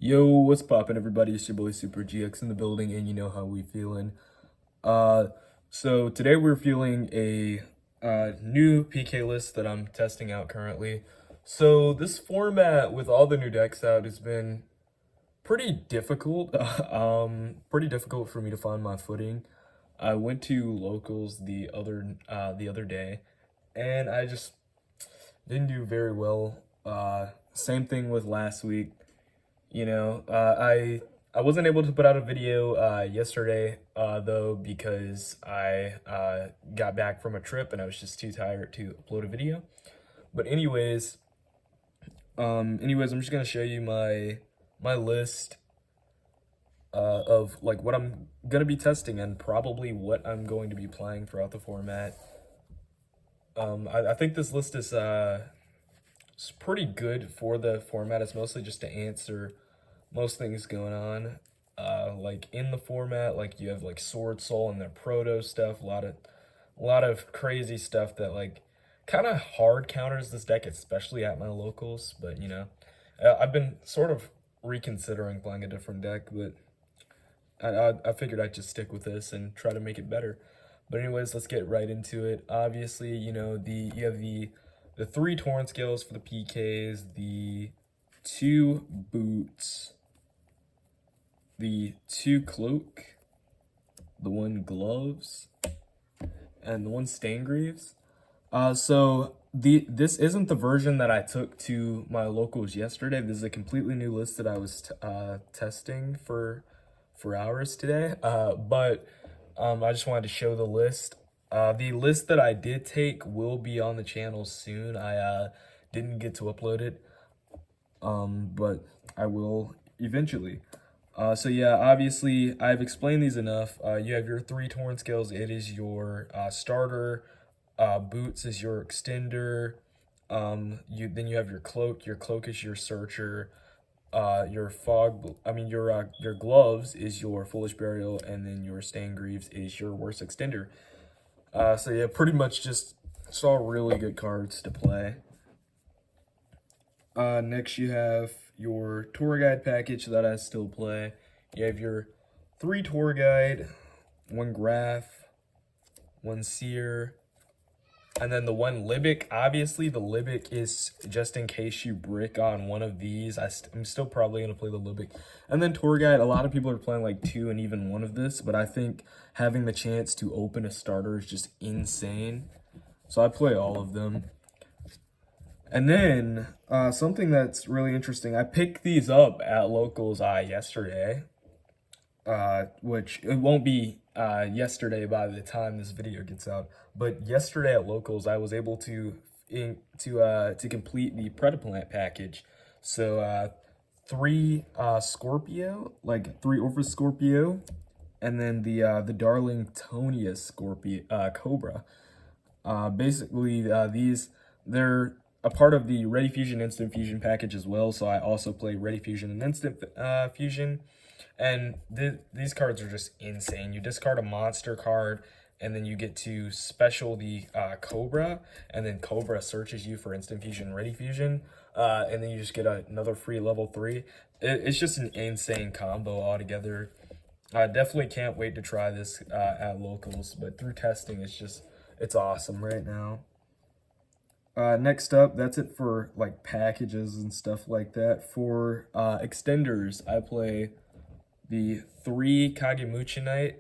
Yo, what's poppin', everybody? It's your boy Super GX in the building, and you know how we feeling. Uh, so today we're feeling a new PK list that I'm testing out currently. So this format with all the new decks out has been pretty difficult. Pretty difficult for me to find my footing. I went to locals the other day, and I just didn't do very well. Same thing with last week. I wasn't able to put out a video yesterday though because I got back from a trip and I was just too tired to upload a video. But anyways, I'm just gonna show you my list of like what I'm gonna be testing and probably what I'm going to be playing throughout the format. I think this list is it's pretty good for the format. It's mostly just to answer most things going on. Like in the format, like you have like Sword Soul and their proto stuff, a lot of crazy stuff that like kind of hard counters this deck, especially at my locals. But I've been sort of reconsidering playing a different deck, but I figured I'd just stick with this and try to make it better. But anyways, let's get right into it. Obviously, you have the three Torn Scales for the PKs, the two boots, the two cloak, the one gloves, and the one Stangreaves. This isn't the version that I took to my locals yesterday. This is a completely new list that I was testing for hours today. But I just wanted to show the list. The list that I did take will be on the channel soon. I didn't get to upload it, but I will eventually. So yeah, obviously I've explained these enough. You have your three Torn Scales. It is your starter. Boots is your extender. You have your cloak. Your cloak is your searcher. Your gloves is your Foolish Burial, and then your Stangreaves is your worst extender. So yeah, pretty much just all really good cards to play. Next you have your tour guide package that I still play. You have your three tour guide, one graph, one seer, and then the one Libic. Obviously, the Libic is just in case you brick on one of these. I'm still probably going to play the Libic. And then tour guide, a lot of people are playing like two and even one of this, but I think having the chance to open a starter is just insane. So I play all of them. And then something that's really interesting, I picked these up at locals yesterday, which it won't be yesterday by the time this video gets out. But yesterday at locals, I was able to complete the Predaplant package. So three Scorpio, like three Orphis Scorpio, and then the Darlingtonia Scorpio Cobra. Basically, they're a part of the Ready Fusion Instant Fusion package as well. So I also play Ready Fusion and Instant Fusion. And these cards are just insane. You discard a monster card, and then you get to special the Cobra, and then Cobra searches you for Instant Fusion, Ready Fusion, and then you just get another free level 3. It's just an insane combo altogether. I definitely can't wait to try this at locals, but through testing, it's awesome right now. Next up, that's it for like packages and stuff like that. For extenders, I play the three Kagemuchi Knight.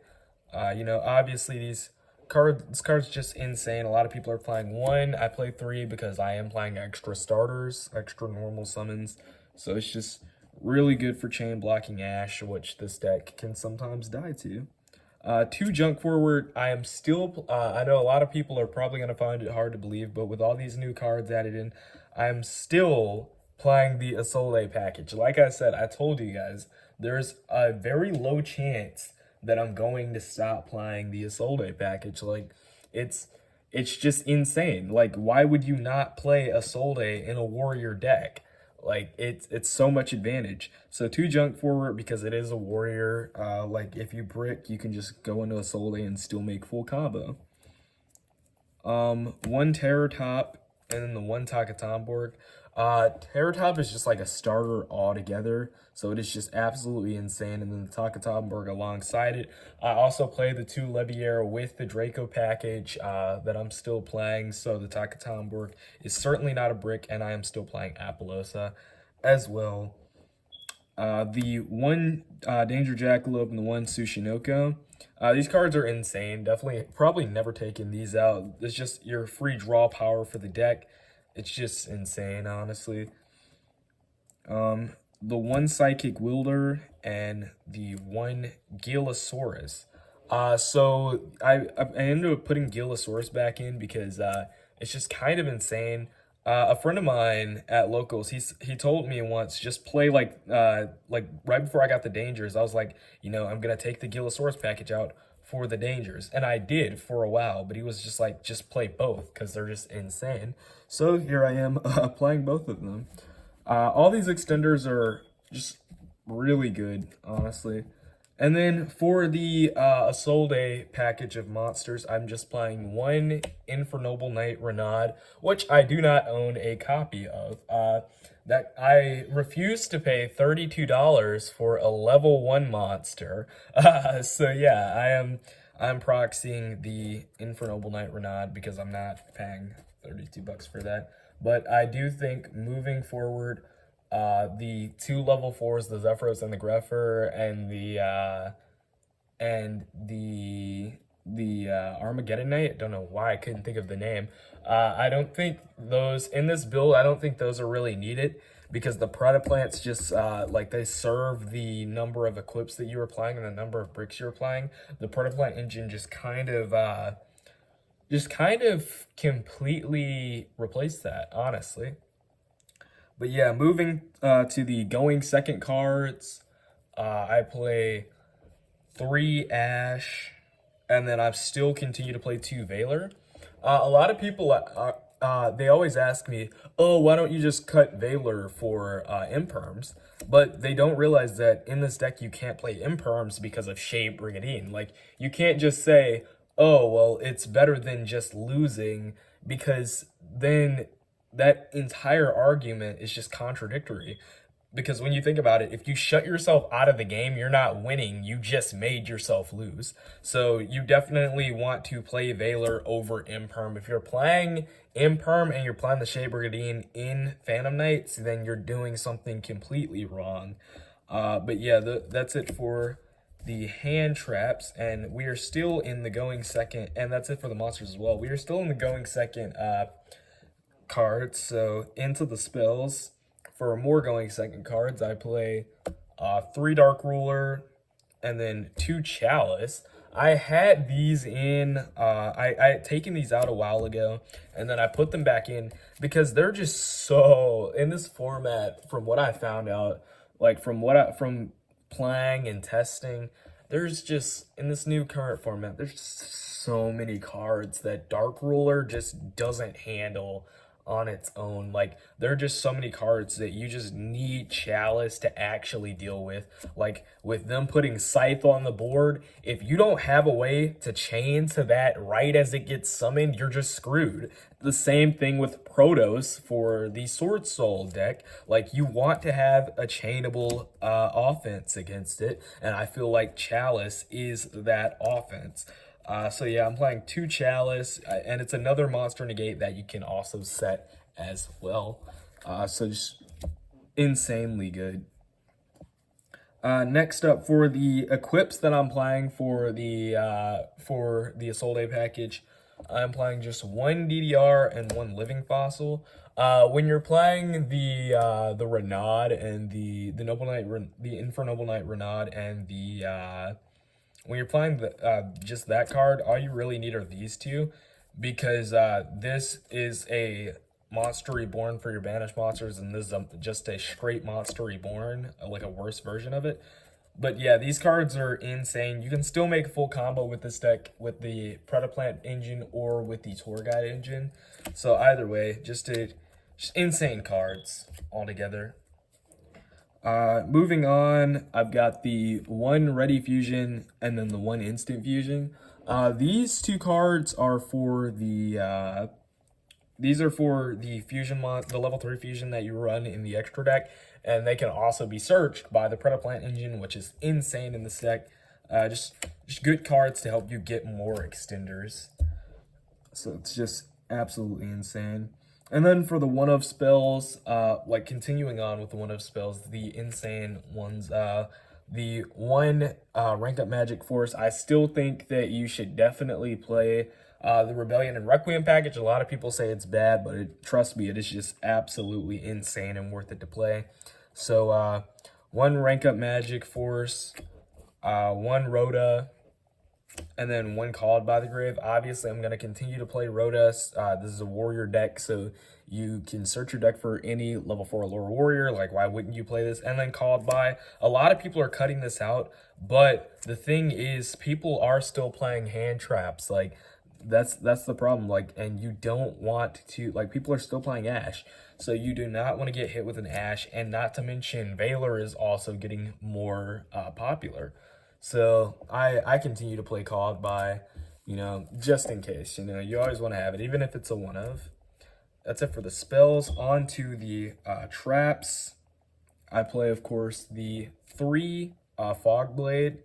Obviously this card's just insane. A lot of people are playing one. I play three because I am playing extra starters, extra normal summons. So it's just really good for chain blocking Ash, which this deck can sometimes die to. Two junk forward, I am still, I know a lot of people are probably going to find it hard to believe, but with all these new cards added in, I'm still playing the Isolde package. Like I said, I told you guys, there's a very low chance that I'm going to stop playing the Isolde package. Like, it's just insane. Like, why would you not play Isolde in a warrior deck? Like it's so much advantage. So two junk forward because it is a warrior. Like if you brick, you can just go into Isolde and still make full combo. One terror top and then the one Takatomborg. Terratop is just like a starter altogether, so it is just absolutely insane. And then the Takatomberg alongside it. I also play the 2 Leviair with the Draco package that I'm still playing, so the Takatomberg is certainly not a brick, and I am still playing Apollosa as well. The 1 Danger Jackalope and the 1 Tsushinoko. These cards are insane. Definitely, probably never taken these out. It's just your free draw power for the deck. It's just insane, honestly. The 1 Psychic Wielder and the 1 Gilasaurus. So I ended up putting Gilasaurus back in because it's just kind of insane. A friend of mine at locals, he told me once, just play like right before I got the dangers, I was like, you know, I'm gonna take the Gilasaurus package out for the dangers, and I did for a while. But he was just like, just play both because they're just insane. So here I am playing both of them. All these extenders are just really good, honestly. And then for the Isolde package of monsters, I'm just playing 1 Infernoble Knight Renaud, which I do not own a copy of. That I refuse to pay $32 for a level 1 monster. So yeah, I'm proxying the Infernoble Knight Renaud because I'm not paying $32 for that. But I do think moving forward, the 2 level 4s, the Zephyros and the Grepher, and the Armageddon Knight. I don't know why I couldn't think of the name. I don't think those in this build. I don't think those are really needed because the Predaplants just like they serve the number of equips that you're applying and the number of bricks you're applying. The Predaplant engine just kind of completely replaced that, honestly. But yeah, moving to the going second cards, I play 3 Ash, and then I still continue to play 2 Valor. A lot of people, they always ask me, oh, why don't you just cut Valor for Imperms? But they don't realize that in this deck you can't play Imperms because of Shea Brigadine. Like, you can't just say, oh, well, it's better than just losing, because then that entire argument is just contradictory. Because when you think about it, if you shut yourself out of the game, you're not winning. You just made yourself lose. So you definitely want to play Valor over Imperm. If you're playing Imperm and you're playing the Shea Brigadine in Phantom Knights, then you're doing something completely wrong. But yeah, that's it for the hand traps. And we are still in the going second. And that's it for the monsters as well. We are still in the going second cards. So into the spells. For more going second cards, I play 3 Dark Ruler and then 2 Chalice. I had these in, I had taken these out a while ago, and then I put them back in because they're just so, in this format, from what I found out, like from playing and testing, there's just, in this new current format, there's just so many cards that Dark Ruler just doesn't handle on its own. Like, there are just so many cards that you just need Chalice to actually deal with. Like, with them putting Scythe on the board, if you don't have a way to chain to that right as it gets summoned, you're just screwed. The same thing with Protoss for the Sword Soul deck. Like, you want to have a chainable offense against it, and I feel like Chalice is that offense. So yeah, I'm playing 2 Chalice, and it's another monster negate that you can also set as well. So just insanely good. Next up, for the equips that I'm playing for the Isolde package, I'm playing just 1 DDR and 1 Living Fossil. When you're playing the Renaud and the Noble Knight, the Infernoble Knight Renaud, and the when you're playing just that card, all you really need are these 2, because this is a Monster Reborn for your banished monsters, and this is just a straight Monster Reborn, like a worse version of it. But yeah, these cards are insane. You can still make a full combo with this deck with the Predaplant engine or with the Tour Guide engine. So either way, just insane cards altogether. Moving on, I've got the 1 Ready Fusion and then the 1 Instant Fusion. These 2 cards are for the these are for the the level 3 fusion that you run in the extra deck, and they can also be searched by the Predaplant engine, which is insane in this deck. Just good cards to help you get more extenders. So it's just absolutely insane. And then for the one-of spells, like continuing on with the one-of spells, the insane ones, the one rank up Magic Force, I still think that you should definitely play the Rebellion and Requiem package. A lot of people say it's bad, but trust me, it is just absolutely insane and worth it to play. So one rank up Magic Force, one Rhoda, and then one Called by the Grave. Obviously, I'm going to continue to play Rhoda. This is a warrior deck, so you can search your deck for any level 4 lore warrior. Like, why wouldn't you play this? And then Called by. A lot of people are cutting this out, but the thing is, people are still playing hand traps. Like, that's the problem. Like, and you don't want to, like, people are still playing Ash, so you do not want to get hit with an Ash. And not to mention, Valor is also getting more popular. So I continue to play Called by, you know, just in case. You know, you always want to have it, even if it's a one-of. That's it for the spells. On to the traps. I play, of course, the 3 Fogblade,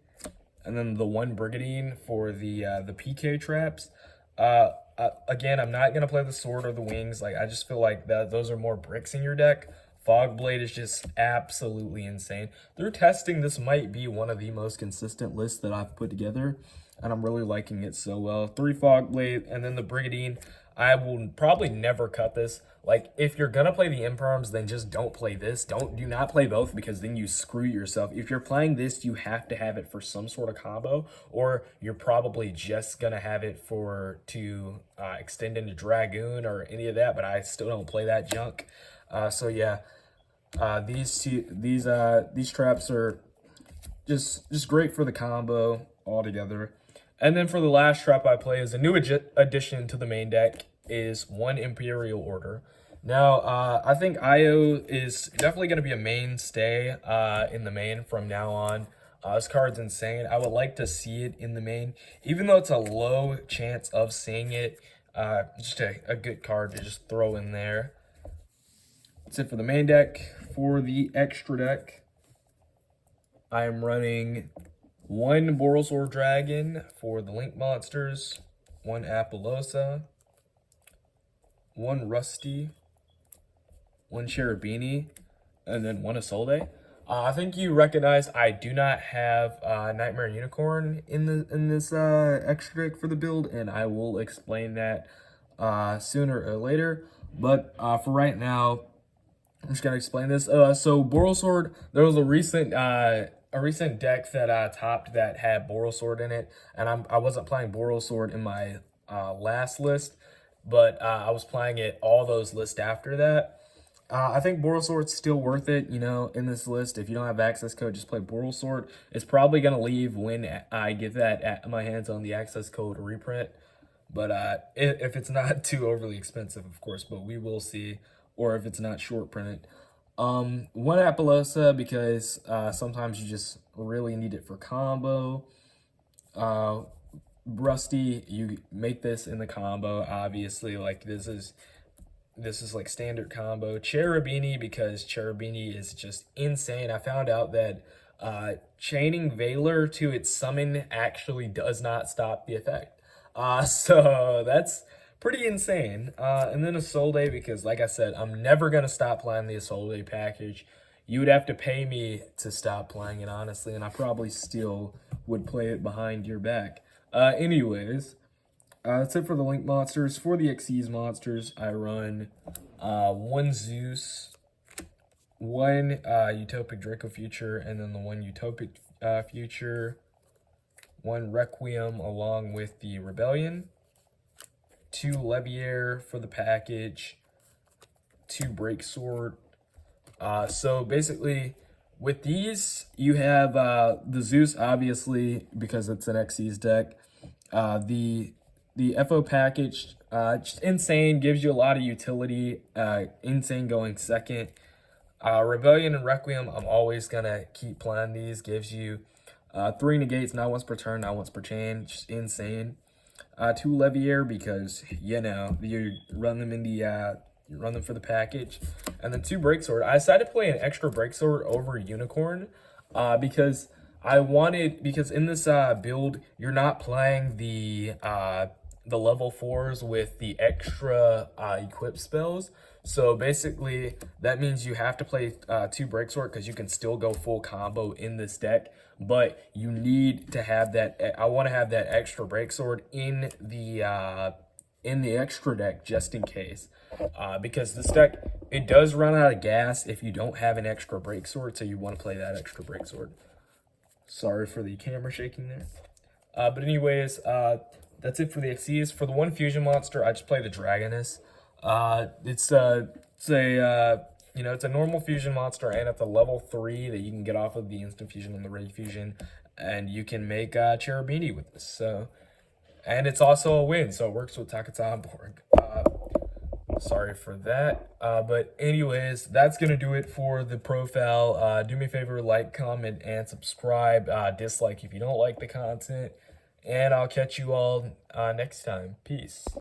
and then the 1 Brigadine for the PK traps. Again, I'm not gonna play the sword or the wings. Like, I just feel like that those are more bricks in your deck. Fogblade is just absolutely insane. Through testing, this might be one of the most consistent lists that I've put together, and I'm really liking it so well. 3 Fogblade, and then the Brigadine. I will probably never cut this. Like, if you're gonna play the Imperms, then just don't play this. Do not play both, because then you screw yourself. If you're playing this, you have to have it for some sort of combo, or you're probably just gonna have it to extend into Dragoon or any of that, but I still don't play that junk. So yeah, these traps are just great for the combo altogether. And then for the last trap I play is a new addition to the main deck, is 1 Imperial Order. Now, I think Io is definitely going to be a mainstay in the main from now on. This card's insane. I would like to see it in the main, even though it's a low chance of seeing it. Just a good card to just throw in there. That's it for the main deck. For the extra deck, I am running 1 Borrelsword Dragon for the Link monsters, 1 Apollousa, 1 Rusty, 1 Cherubini, and then 1 Isolde. I think you recognize I do not have Nightmare Unicorn in this extra deck for the build, and I will explain that sooner or later. But for right now, I'm just gonna explain this. So Borrelsword, there was a recent deck that topped that had Borrelsword in it, and I wasn't playing Borrelsword in my last list, but I was playing it all those lists after that. I think Borrelsword's still worth it, you know, in this list. If you don't have access code, just play Borrelsword. It's probably gonna leave when I get my hands on the access code reprint, but if it's not too overly expensive, of course. But we will see. Or if it's not short printed. 1 Apollousa, because sometimes you just really need it for combo. Rusty, you make this in the combo, obviously. Like, this is like standard combo. Cherubini, because Cherubini is just insane. I found out that chaining Valor to its summon actually does not stop the effect. So that's pretty insane. And then Isolde, because like I said, I'm never going to stop playing the Isolde package. You would have to pay me to stop playing it, honestly, and I probably still would play it behind your back. Anyways, that's it for the Link monsters. For the Xyz monsters, I run 1 Zeus, 1 Utopic Draco Future, and then the 1 Utopic Future, 1 Requiem along with the Rebellion, 2 Leviair for the package, 2 Breaksword. So basically, with these, you have the Zeus, obviously, because it's an Xyz deck. The FO package, just insane, gives you a lot of utility. Insane going second. Rebellion and Requiem, I'm always going to keep playing these. Gives you 3 negates, not once per turn, not once per chain. Just insane. two Leviair because, you know, you run them in the, you run them for the package. And then two Breaksword. I decided to play an extra Breaksword over Unicorn because because in this build, you're not playing the level 4s with the extra equip spells. So basically, that means you have to play two Breaksword because you can still go full combo in this deck. But you need to have that. I want to have that extra Breaksword in the extra deck just in case, because this deck, it does run out of gas if you don't have an extra Breaksword. So you want to play that extra Breaksword. Sorry for the camera shaking there. But anyways, that's it for the XCs. For the one fusion monster, I just play the Dragoness. It's a normal fusion monster, and it's a level 3 that you can get off of the instant fusion and the ready fusion, and you can make Cherubini with this. So, and it's also a win, so it works with Takata Borg. Sorry for that. But anyways, that's going to do it for the profile. Do me a favor, like, comment, and subscribe. Dislike if you don't like the content. And I'll catch you all next time. Peace.